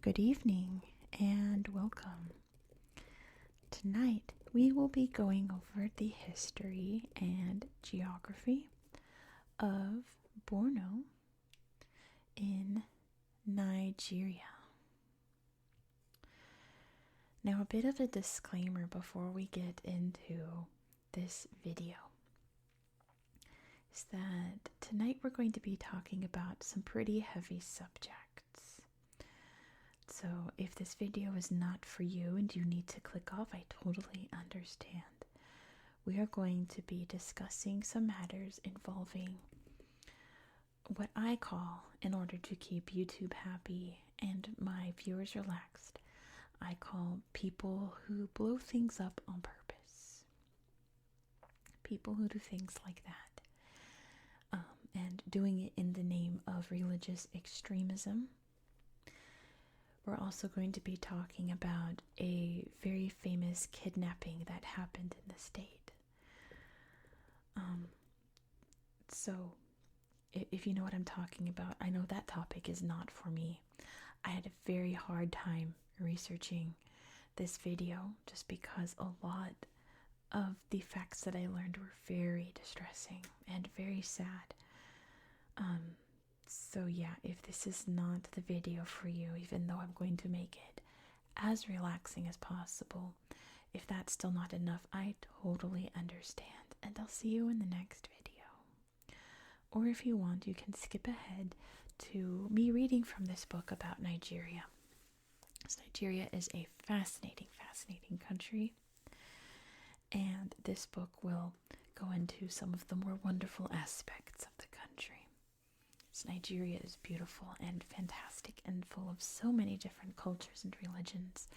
Good evening and welcome. Tonight we will be going over the history and geography of Borno in Nigeria. Now, a bit of a disclaimer before we get into this video is that tonight we're going to be talking about some pretty heavy subjects. So if this video is not for you and you need to click off, I totally understand. We are going to be discussing some matters involving what I call, in order to keep YouTube happy and my viewers relaxed, I call people who blow things up on purpose. People who do things like that. And doing it in the name of religious extremism. We're also going to be talking about a very famous kidnapping that happened in the state. So, if you know what I'm talking about, I know that topic is not for me. I had a very hard time researching this video just because a lot of the facts that I learned were very distressing and very sad. So yeah, if this is not the video for you, even though I'm going to make it as relaxing as possible, if that's still not enough, I totally understand, and I'll see you in the next video. Or if you want, you can skip ahead to me reading from this book about Nigeria. So Nigeria is a fascinating country, and this book will go into some of the more wonderful aspects of the country. So Nigeria is beautiful and fantastic and full of so many different cultures and religions.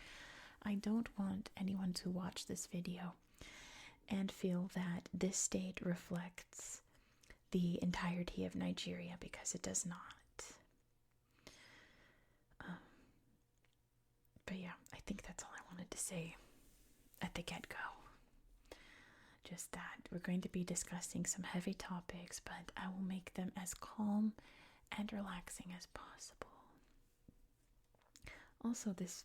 I don't want anyone to watch this video and feel that this state reflects the entirety of Nigeria, because it does not. But yeah, I think that's all I wanted to say at the get-go. Just that we're going to be discussing some heavy topics, but I will make them as calm and relaxing as possible. Also, this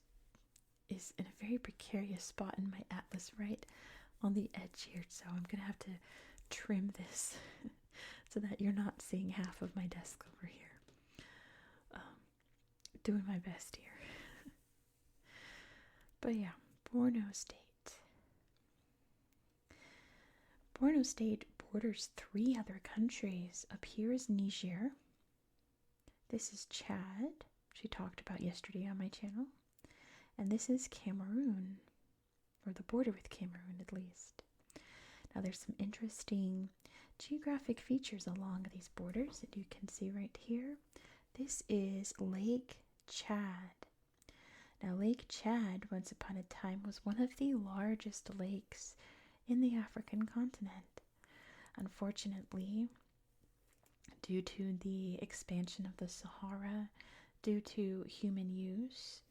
is in a very precarious spot in my atlas, right on the edge here, so I'm gonna have to trim this so that you're not seeing half of my desk over here. Doing my best here. But yeah, Borno State. Borno State borders 3 other countries. Up here is Niger. This is Chad, which we talked about yesterday on my channel. And this is Cameroon, or the border with Cameroon at least. Now there's some interesting geographic features along these borders that you can see right here. This is Lake Chad. Now Lake Chad, once upon a time, was one of the largest lakes in the African continent. Unfortunately, due to the expansion of the Sahara, due to human use,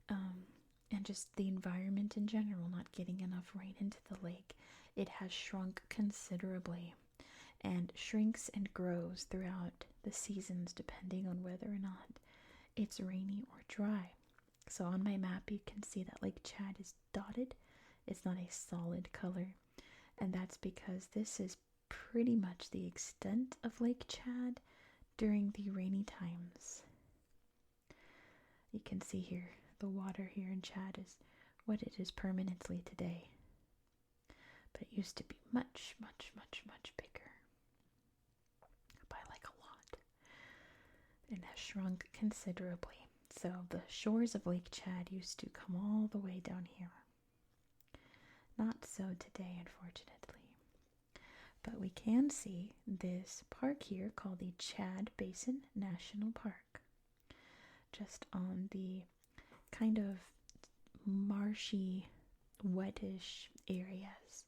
and just the environment in general not getting enough rain into the lake, it has shrunk considerably, and shrinks and grows throughout the seasons depending on whether or not it's rainy or dry. So on my map you can see that Lake Chad is dotted. It's not a solid color, and that's because this is pretty much the extent of Lake Chad during the rainy times. You can see here, the water here in Chad is what it is permanently today. But it used to be much bigger. By like a lot. And has shrunk considerably. So the shores of Lake Chad used to come all the way down here. Not so today, unfortunately. But we can see this park here called the Chad Basin National Park. Just on the kind of marshy, wettish areas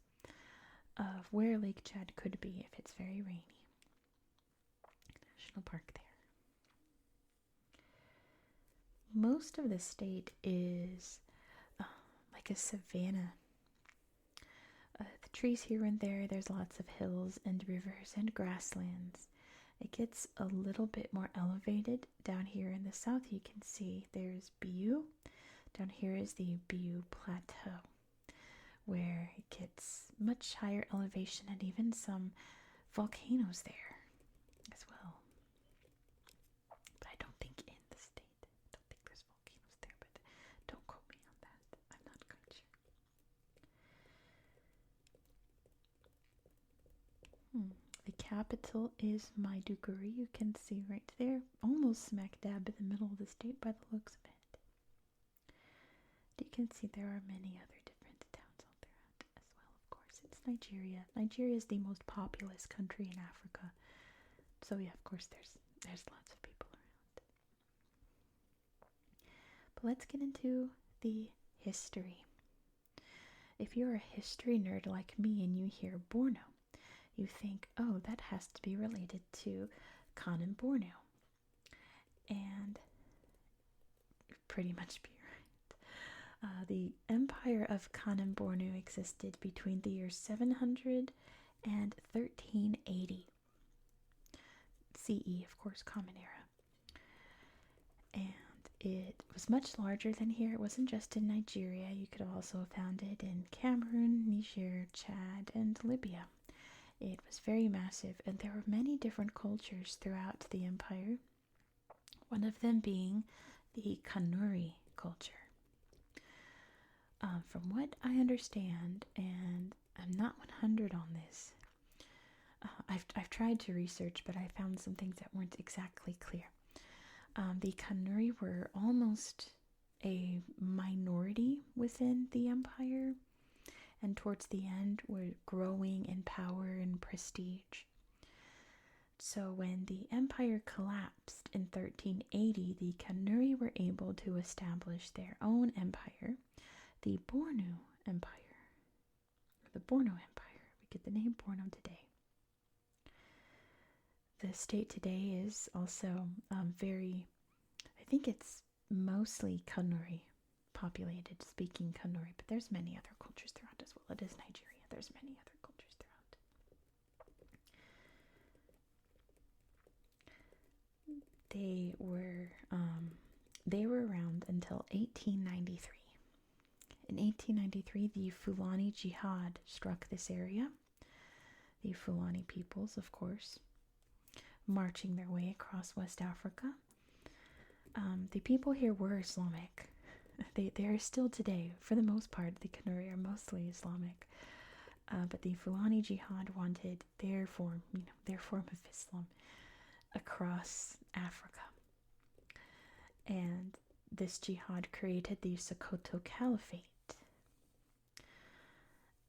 of where Lake Chad could be if it's very rainy. National park there. Most of the state is like a savanna. The trees here and there, there's lots of hills and rivers and grasslands. It gets a little bit more elevated down here in the south. You can see there's Biu. Down here is the Biu Plateau, where it gets much higher elevation and even some volcanoes there as well. But I don't think in the state. I don't think there's volcanoes there, but don't quote me on that. I'm not quite sure. The capital is Maiduguri. You can see right there, almost smack dab in the middle of the state by the looks of it. You can see there are many other different towns out there as well, of course. It's Nigeria. Nigeria is the most populous country in Africa. So yeah, of course there's lots of people around. But let's get into the history. If you're a history nerd like me and you hear Borno, you think, oh, that has to be related to Ktten, Borno. And pretty much be right. The Empire of Ktten, Borno existed between the years 700 and 1380. CE, of course, Common Era. And it was much larger than here. It wasn't just in Nigeria. You could also have found it in Cameroon, Niger, Chad, and Libya. It was very massive, and there were many different cultures throughout the empire, one of them being the Kanuri culture. From what I understand, and I'm not 100 on this, I've tried to research, but I found some things that weren't exactly clear. The Kanuri were almost a minority within the empire, and towards the end were growing in power and prestige. So when the empire collapsed in 1380, the Kanuri were able to establish their own empire, the Borno Empire. The Borno Empire. We get the name Borno today. The state today is also I think it's mostly Kanuri populated, speaking Kanuri, but there's many other cultures throughout as well. It is Nigeria. There's many other cultures throughout. They were around until 1893. In 1893, the Fulani jihad struck this area. The Fulani peoples, of course, marching their way across West Africa. The people here were Islamic. They are still today, for the most part. The Kanuri are mostly Islamic, but the Fulani jihad wanted their form of Islam across Africa, and this jihad created the Sokoto Caliphate.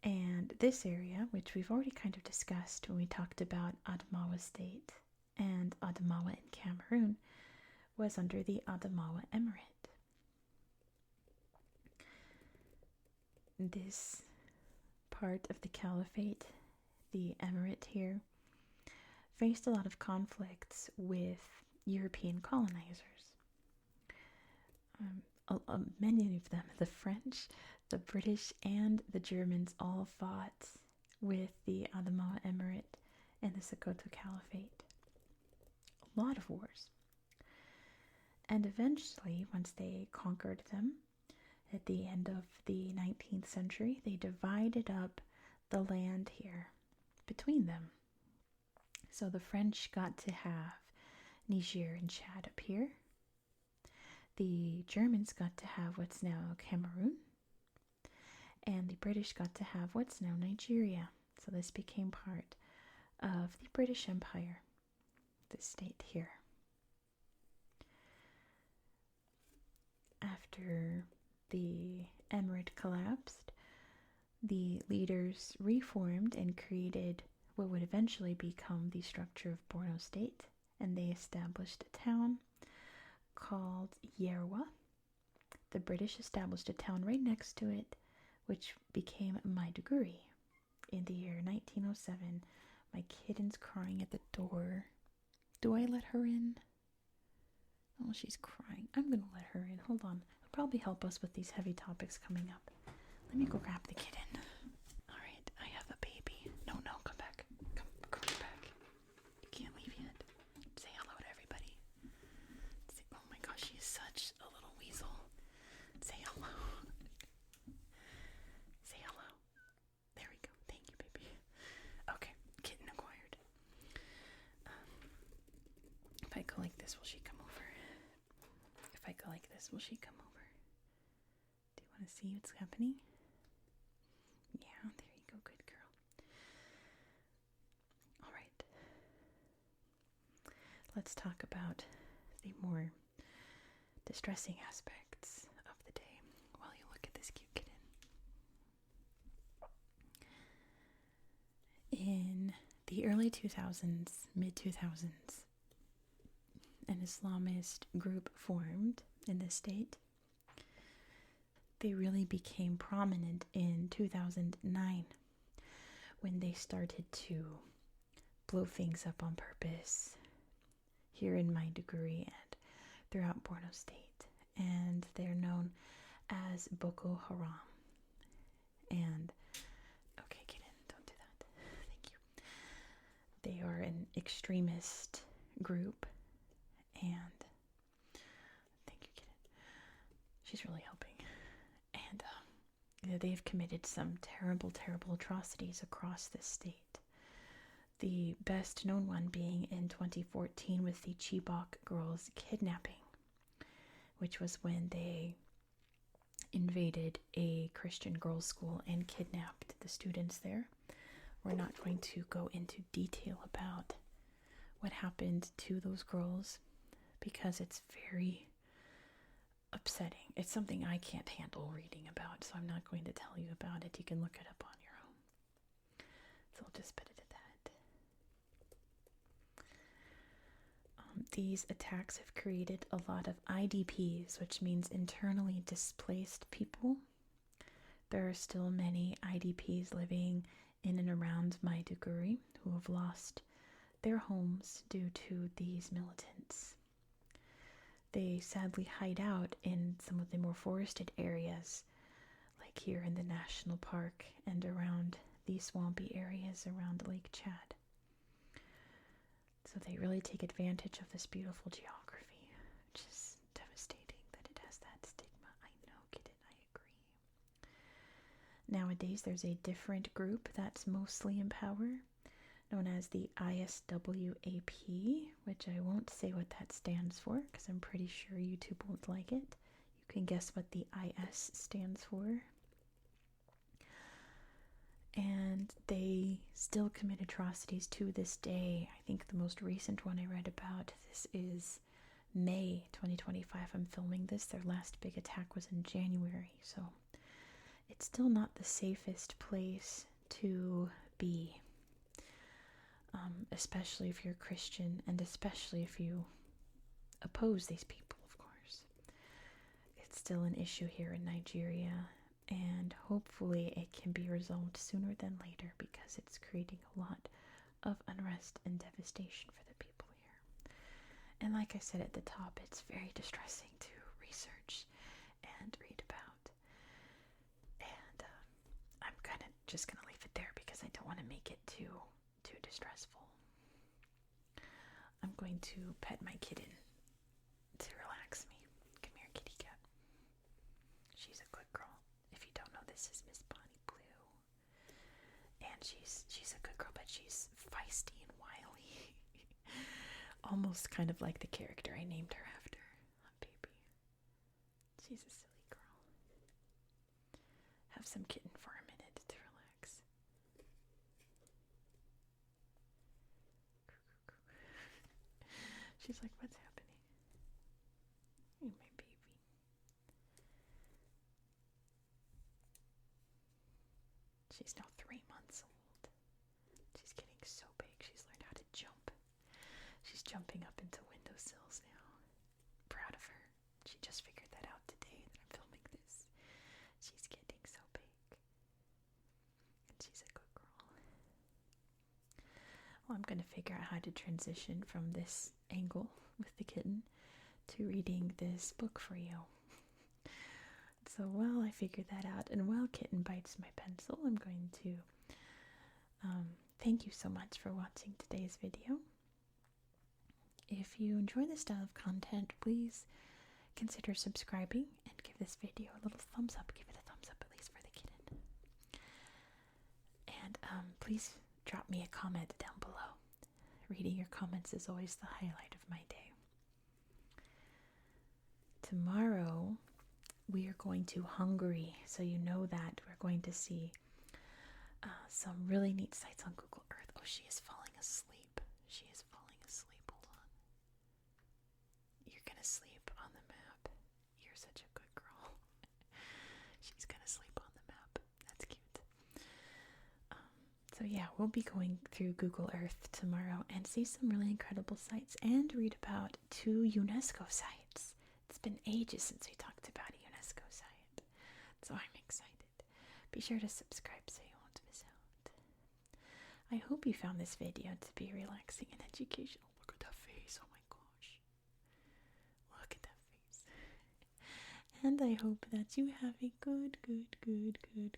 And this area, which we've already kind of discussed when we talked about Adamawa State and Adamawa in Cameroon, was under the Adamawa Emirate. This part of the caliphate, the emirate here, faced a lot of conflicts with European colonizers. Many of them, the French, the British, and the Germans, all fought with the Adamawa Emirate and the Sokoto Caliphate. A lot of wars. And eventually, once they conquered them, at the end of the 19th century, they divided up the land here between them. So the French got to have Niger and Chad up here. The Germans got to have what's now Cameroon. And the British got to have what's now Nigeria. So this became part of the British Empire, this state here. After the emirate collapsed, the leaders reformed and created what would eventually become the structure of Borno State, and they established a town called Yerwa. The British established a town right next to it, which became Maiduguri in the year 1907. My kitten's crying at the door. Do I let her in? Oh, she's crying. I'm gonna let her in. Hold on. It'll probably help us with these heavy topics coming up. Let me go grab the kitten. Alright, I have a baby. No, come back. Come back. You can't leave yet. Will she come over? Do you want to see what's happening? Yeah, there you go. Good girl. All right. Let's talk about the more distressing aspects of the day while you look at this cute kitten. In the early 2000s, mid 2000s, an Islamist group formed in the state. They really became prominent in 2009 when they started to blow things up on purpose here in Maiduguri and throughout Borno State. And they're known as Boko Haram. And, okay, Kitten, don't do that. Thank you. They are an extremist group. And, thank you, Kitten. She's really helping. And they've committed some terrible, terrible atrocities across the state. The best known one being in 2014 with the Chibok girls kidnapping, which was when they invaded a Christian girls' school and kidnapped the students there. We're not going to go into detail about what happened to those girls because it's very upsetting. It's something I can't handle reading about, so I'm not going to tell you about it. You can look it up on your own. So I'll just put it at that. These attacks have created a lot of IDPs, which means internally displaced people. There are still many IDPs living in and around Maiduguri who have lost their homes due to these militants. They sadly hide out in some of the more forested areas, like here in the national park and around the swampy areas around Lake Chad. So they really take advantage of this beautiful geography, which is devastating that it has that stigma. I know, Kitten, I agree. Nowadays, there's a different group that's mostly in power, known as the ISWAP, which I won't say what that stands for because I'm pretty sure YouTube won't like it. You can guess what the IS stands for. And they still commit atrocities to this day. I think the most recent one I read about, this is May 2025. I'm filming this. Their last big attack was in January. So it's still not the safest place to be. Especially if you're Christian and especially if you oppose these people, of course. It's still an issue here in Nigeria, and hopefully it can be resolved sooner than later because it's creating a lot of unrest and devastation for the people here. And like I said at the top, it's very distressing to research and read about. And I'm just gonna leave it there because I don't want to make it too distressful. I'm going to pet my kitten to relax me. Come here, kitty cat. She's a good girl. If you don't know, this is Miss Bonnie Blue. And she's a good girl, but she's feisty and wily. Almost kind of like the character I named her after. Baby. She's a silly girl. Have some kitten for a minute to relax. She's like, what's happening? You're my baby. She's now 3 months old. She's getting so big. She's learned how to jump. She's jumping up into windowsills now. Proud of her. She just figured that out today that I'm filming this. She's getting so big. And she's a good girl. Well, I'm going to figure out how to transition from this angle with the kitten to reading this book for you. So while I figure that out and while Kitten bites my pencil, I'm going to thank you so much for watching today's video. If you enjoy this style of content, please consider subscribing and give this video a little thumbs up. Give it a thumbs up at least for the kitten. And please drop me a comment down below. Reading your comments is always the highlight of my day. tomorrow we are going to Hungary, so you know that we're going to see some really neat sites on Google Earth. Oh, she is falling asleep. She is falling asleep. Hold on. You're gonna sleep on the map. You're such a good girl. She's gonna sleep on the map. That's cute. So yeah, we'll be going through Google Earth tomorrow and see some really incredible sites and read about 2 UNESCO sites. It's been ages since we talked about a UNESCO site, so I'm excited. Be sure to subscribe so you won't miss out. I hope you found this video to be relaxing and educational. Look at that face, oh my gosh. Look at that face. And I hope that you have a good night,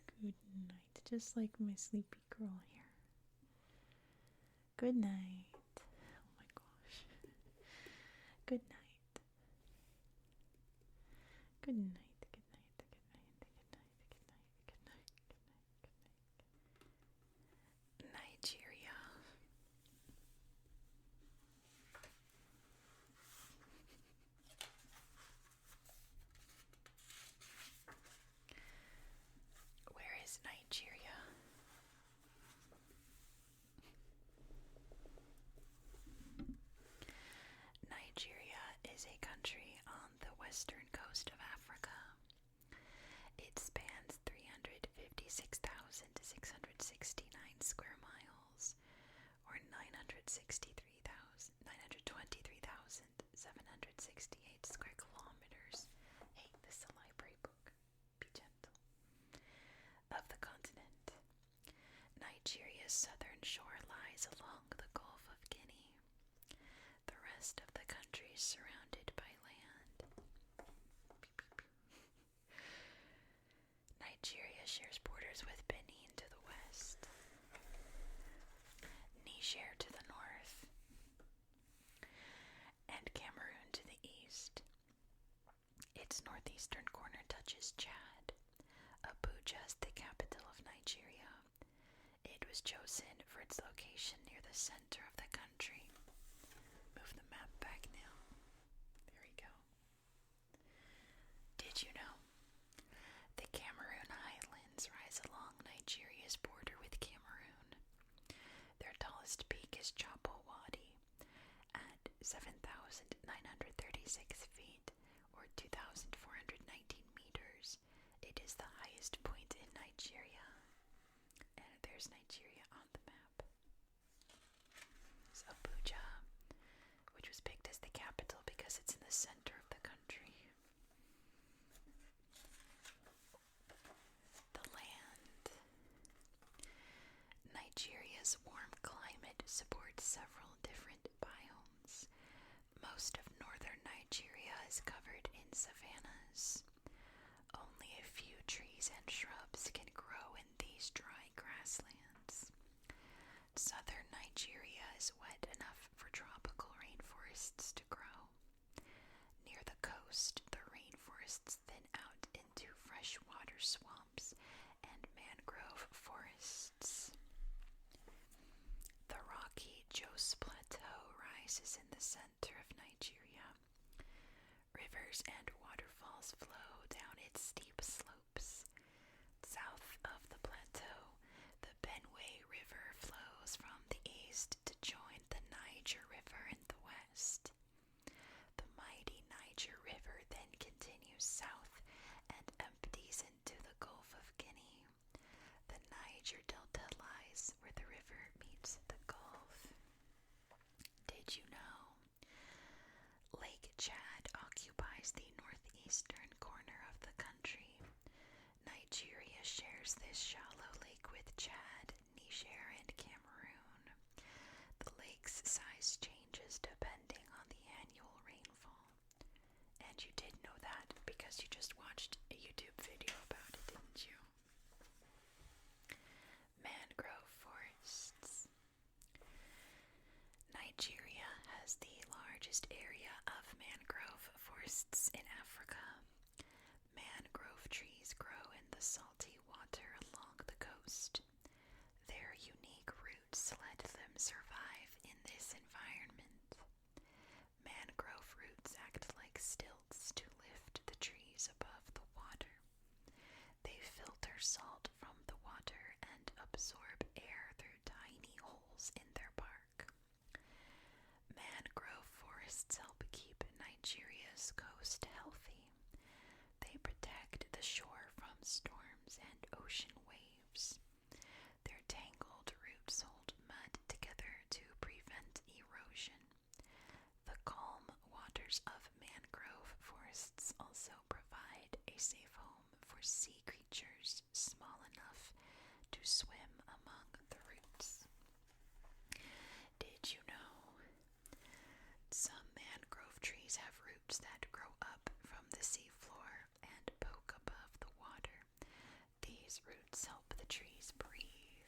just like my sleepy girl here. Good night. Oh my gosh. Good night. Good night. Nigeria. Where is Nigeria? Nigeria is a country on the western coast of Africa. It spans 356,669 square miles, or 923,768 square kilometers. Hey, this is a library book. Be gentle. Of the continent. Nigeria's southern shore lies along the Gulf of Guinea. The rest of the country is surrounded by land. Nigeria shares borders with Benin to the west, Niger to the north, and Cameroon to the east. Its northeastern corner touches Chad. Abuja is the capital of Nigeria. It was chosen for its location near the center of the country. Move the map back now. There we go. Did you know? The Cameroon Highlands rise along Nigeria's border with Cameroon. Their tallest peak is Chapo Wadi at 7,936 feet, or 2,419 meters. It is the highest point in Nigeria. And there's Nigeria on the map. It's Abuja, which was picked as the capital because it's in the center of the country. The land. Nigeria's warm climate supports several different biomes. Most of northern Nigeria is covered in savannas. Only a few trees and shrubs can grow in these dry grasslands. Southern Nigeria is wet enough for tropical rainforests to grow. Near the coast, the rainforests thin out into freshwater swamps and mangrove forests. The rocky Jos Plateau rises in the center of Nigeria. Rivers and waterfalls flow down its steep slopes. South of the plateau, the Benue River flows from the east to join the Niger River in the west. The mighty Niger River then continues south and empties into the Gulf of Guinea. The Niger Delta lies where the river meets the Gulf. Did you know? Lake Chad occupies the salt from the water and absorb air through tiny holes in their bark. Mangrove forests help keep Nigeria's coast healthy. They protect the shore from storms and ocean waves. Their tangled roots hold mud together to prevent erosion. The calm waters of mangrove forests also provide a safe home for sea creatures small enough to swim among the roots. Did you know some mangrove trees have roots that grow up from the seafloor and poke above the water? These roots help the trees breathe.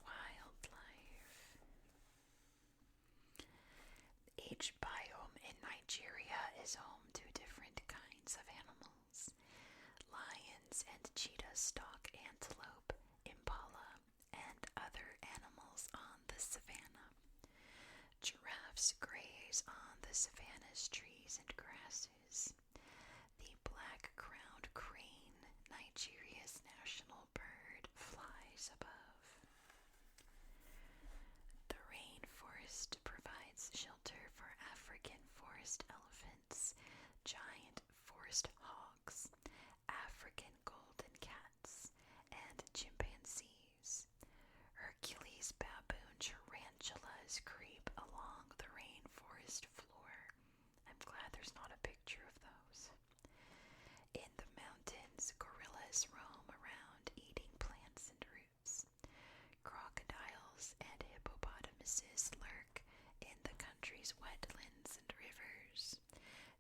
Wildlife. Each biome in Nigeria is home to different kinds of animals. Lions and cheetahs stalk antelope, impala, and other animals on the savanna. Giraffes graze on the savanna's trees and grasses. The black-crowned crane, Nigeria's national bird, flies above. The rainforest provides shelter for African forest elephants, giant forest hogs, African golden cats, and chimpanzees. Hercules baboon tarantulas creep along the rainforest floor. I'm glad there's not a picture of those. In the mountains, gorillas roam around eating plants and roots. Crocodiles and hippopotamuses lurk in the country's wetlands and rivers.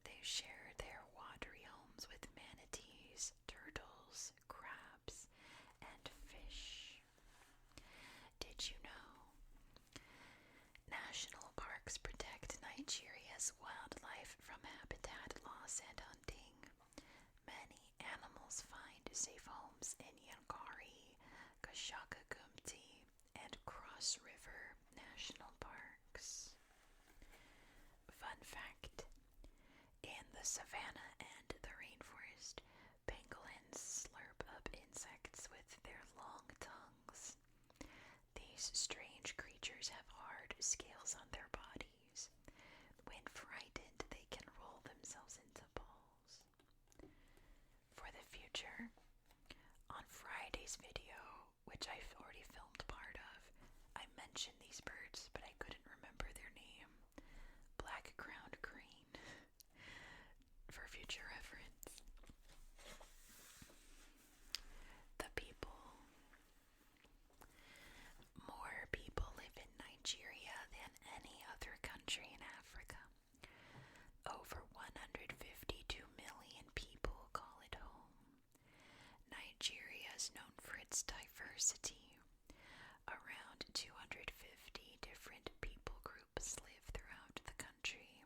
They share their watery homes with manatees, turtles, crabs, and fish. Did you know? National parks protect Nigeria's wildlife from habitat loss and hunting. Many animals find safe homes in Yankari, Gashaka-Gumti, and Cross River National Parks. Fun fact: in the savanna and the rainforest, pangolins slurp up insects with their long tongues. These strange creatures have hard scales on their bodies. When frightened, they can roll themselves into balls. For the future, on Friday's video, which I've already filmed part of, I mentioned these birds, but I couldn't remember their name. Black-crowned crane. For future reference. The people. More people live in Nigeria than any other country in Africa. Over 152 million people call it home. Nigeria is known for its diversity. Around 250 different people groups live throughout the country.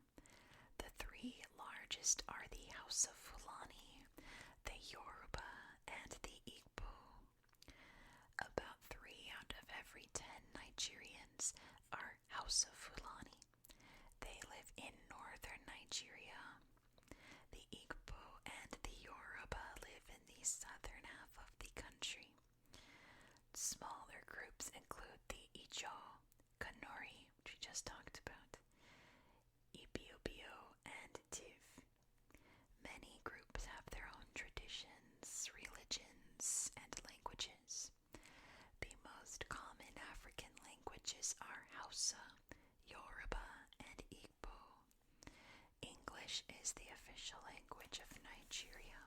The three largest are the Hausa Fulani, the Yoruba, and the Igbo. About 3 out of every 10 Nigerians are Hausa Fulani. They live in northern Nigeria. The Igbo and the Yoruba live in the southern half of the country. Smaller groups include the Ijo, Kanuri, which we just talked about, Ibiobio, and Tiv. Many groups have their own traditions, religions, and languages. The most common African languages are Hausa, Yoruba, and Igbo. English is the official language of Nigeria.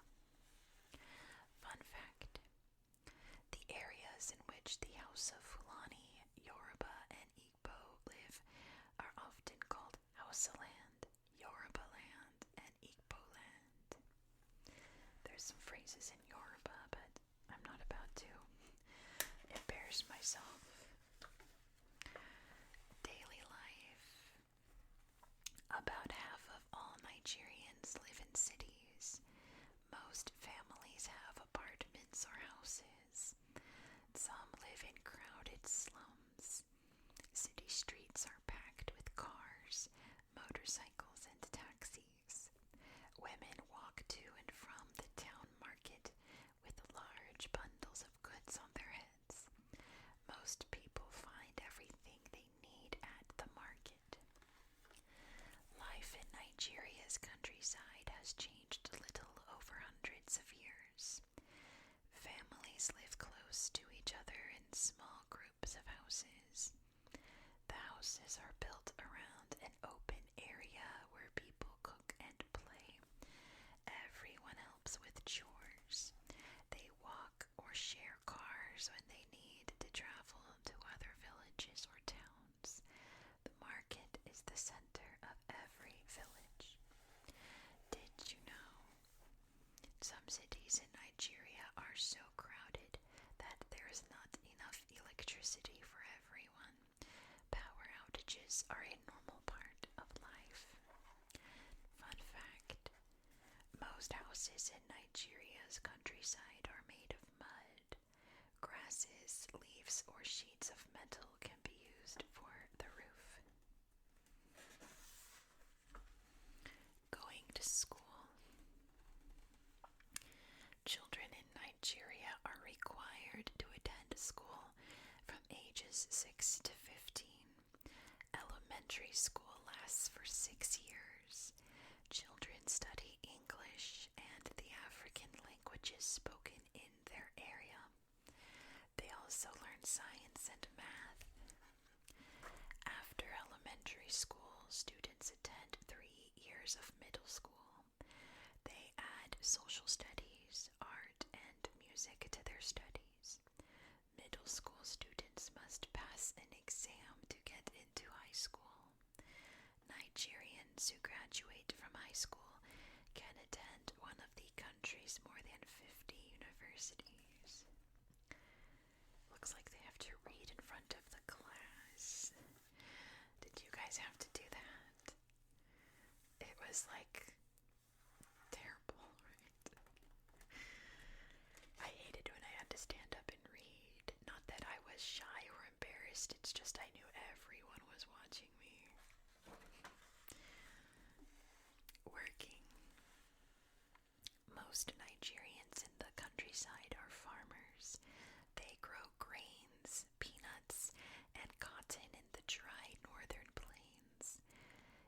Fun fact: the areas in which the Hausa Fulani, Yoruba, and Igbo live are often called Hausa land, Yoruba land, and Igbo land. There's some phrases in Yoruba, but I'm not about to embarrass myself. Daily life. About half of all Nigerians live in cities. Most families have apartments or houses. Some live in crowded slums. City streets are packed with cars, motorcycles, and taxis. Women walk to and from the town market Grasses in Nigeria's countryside are made of mud. Grasses, leaves, or sheets of metal can be used for the roof. Going to school. Children in Nigeria are required to attend school from ages 6 to 15. Elementary school lasts for 6 years. Children study English and the African languages spoken in their area. They also learn science and math. After elementary school, students attend 3 years of middle school. They add social studies, art, and music to their studies. Middle school students must pass an exam to get into high school. Nigerians who graduate from high school can attend one of the country's more than 50 universities. Looks like they have to read in front of the class. Did you guys have to do that? It was like terrible, right? I hated when I had to stand up and read. Not that I was shy or embarrassed, it's just I knew everyone was watching me. Working. Most Nigerians in the countryside are farmers. They grow grains, peanuts, and cotton in the dry northern plains.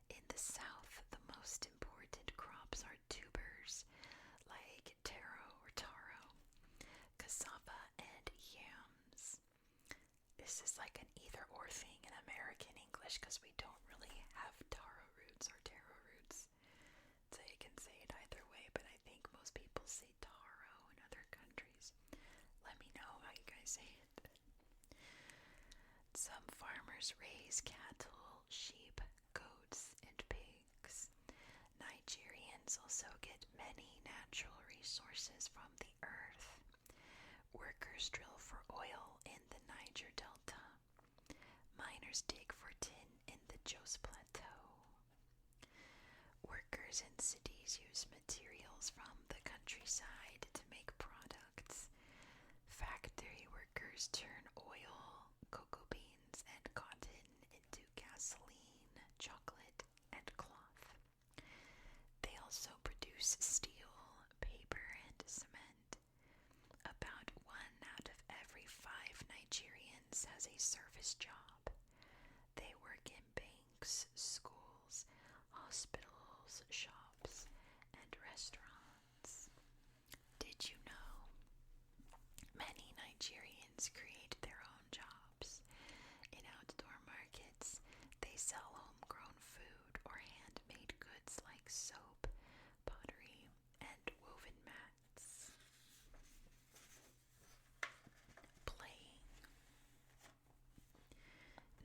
In the south, the most important crops are tubers like taro, cassava, and yams. This is like an either-or thing in American English because we don't really have taro roots or taro roots. So you can say it either way, but I think most people say taro in other countries. Let me know how you guys say it. Some farmers raise cattle, sheep, goats, and pigs. Nigerians also get many natural resources from the earth. Workers drill for oil in the Niger Delta. Miners dig for tin in the Jos Plateau. Workers in cities use materials from the countryside to make products. Factory workers turn oil, cocoa beans, and cotton into gasoline, chocolate, and cloth. They also produce steel, paper, and cement. About 1 out of every 5 Nigerians has a service job. They work in banks, schools, hospitals, shops, and restaurants. Did you know? Many Nigerians create their own jobs. In outdoor markets, they sell homegrown food or handmade goods like soap, pottery, and woven mats. Playing.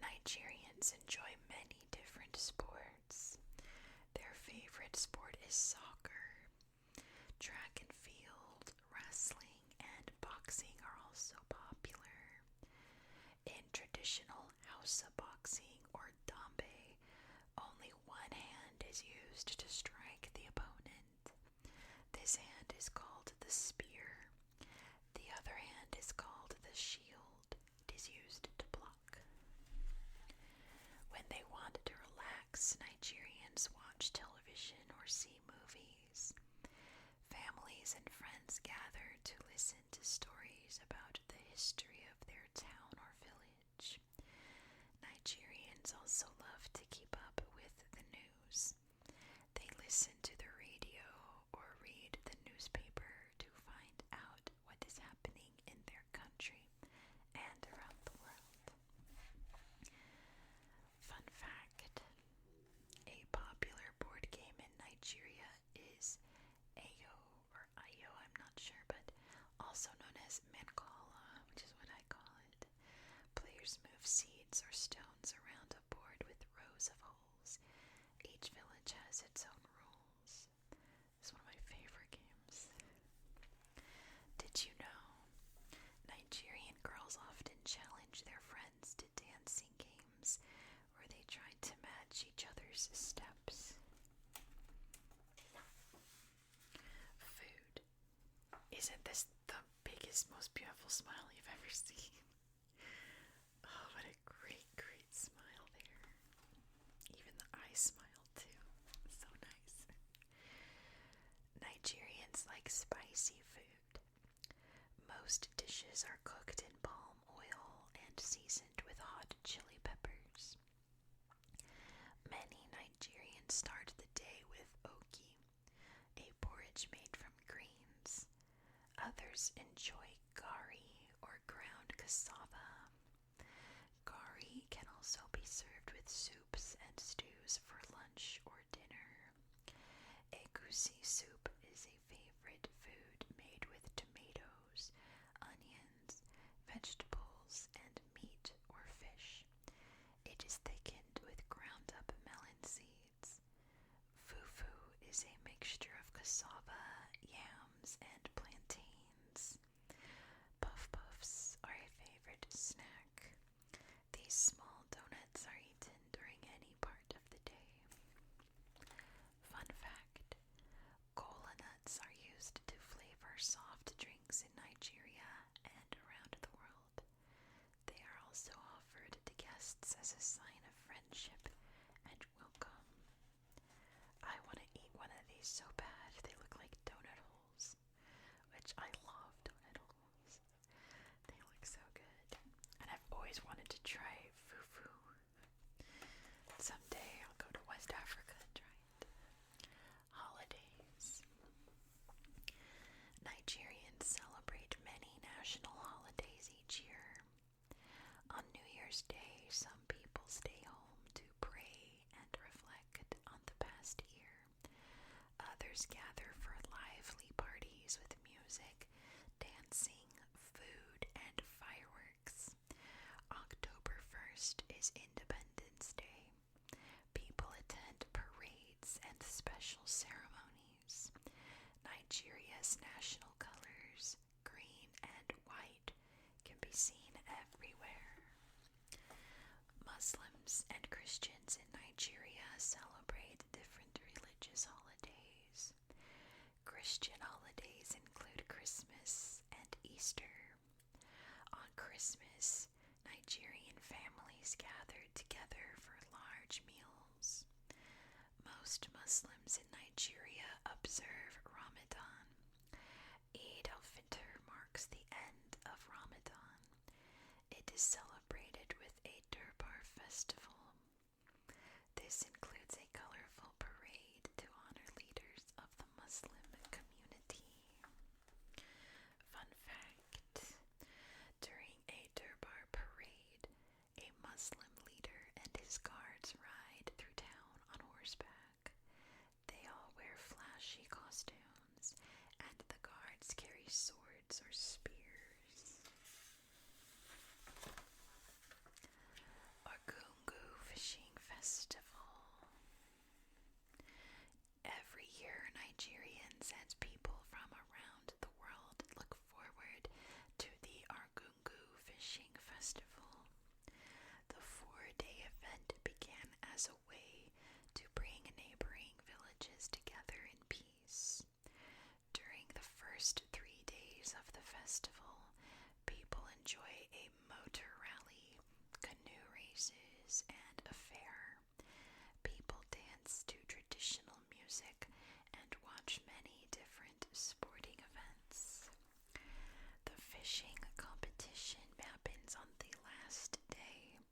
Nigerians enjoy many different sports. Their favorite sport is soccer. Track and field, wrestling, and boxing are also popular. In traditional Hausa boxing or dambe, only one hand is used to strike the opponent. This hand is called the spear. The other hand is called the shield. It is used to block. When they want to relax, Nigerians watch television or see movies. Families and friends gather to listen to stories about the history of their town or village. Nigerians also love to keep up with the news. They listen to the radio or read the newspaper to find out what is happening in their country and around the world. Fun fact: a popular board game in Nigeria is Ayo, or Ayo, I'm not sure, but also known as Mancala, which is what I call it. Players move seeds or stones around a board with rows of holes. Each village has its own rules. It's one of my favorite games. Did you know? Nigerian girls often challenge their friends to dancing games where they try to match each other's steps. Food. Isn't this the biggest, most beautiful smile you've ever seen? Oh, what a great, great smile there. Even the eyes smile too. So nice. Nigerians like spicy food. Most dishes are cooked in palm oil and seasoned with hot chili peppers. Many Nigerians start the day with ogi, a porridge made from greens. Others enjoy gari or ground cassava. Gari can also be served with soups and stews for lunch or dinner. Egusi soup is a favorite food made with tomatoes, onions, vegetables, and meat or fish. It is thickened with ground up melon seeds. Fufu is a mixture of cassava, yams, and plantains. Puff puffs are a favorite snack. These small donuts are eaten during any part of the day. Fun fact: cola nuts are used to flavor soft drinks in Nigeria and around the world. They are also offered to guests as a sign of friendship and welcome. I want to eat one of these so bad. They look like donut holes, which I love donut holes. They look so good. And I've always wanted to try fufu. Someday I'll go to West Africa and try it. Holidays. Nigerians celebrate many national holidays each year. On New Year's Day, some people stay home to pray and reflect on the past year. Others gather for lively parties with music, dancing, food, and fireworks. October 1st is Independence Day. People attend parades and special ceremonies. Nigeria's national colors, green and white, can be seen everywhere. Muslims and Christians in Nigeria celebrate different religious holidays. Christian holidays include Christmas and Easter. On Christmas, Nigerian families gather together for large meals. Most Muslims in Nigeria observe Ramadan. Eid al-Fitr marks the end of Ramadan. It is celebrated with a Durbar festival. This includes a colorful parade to honor leaders of the Muslim community. Fun fact: during a Durbar parade, a Muslim leader and his guards ride through town on horseback. They all wear flashy costumes, and the guards carry swords or spears. Argungu Fishing Festival. Every year, Nigerians and people from around the world look forward to the Argungu Fishing Festival. The 4-day event began as a way to bring neighboring villages together in peace. During the first 3 days of the festival, people enjoy a motor rally, canoe races, and a fair. People dance to traditional music and watch many different sporting events. The fishing competition happens on the last day.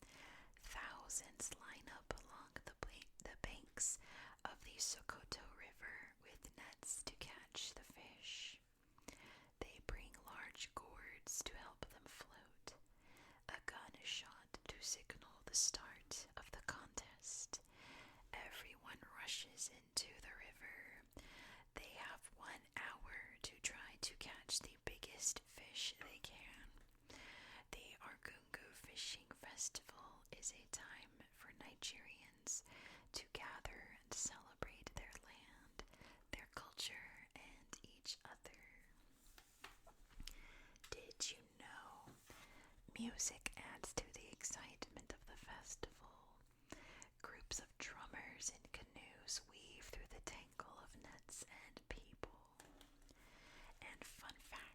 Thousands line up along the banks of the Sokoto River with nets to catch the fish. They bring large gourds to help them float. A gun is shot to signal the start of the contest. Everyone rushes into the river. They have 1 hour to try to catch the biggest fish they can. The Argungu Fishing Festival is a time for Nigerians to gather and celebrate their land, their culture, and each other. Did you know music adds to the excitement of the festival? Groups of drummers in canoes weave through the tangle of nets and people. And fun fact: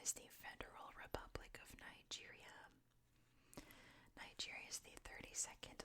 is the Federal Republic of Nigeria. Nigeria is the 32nd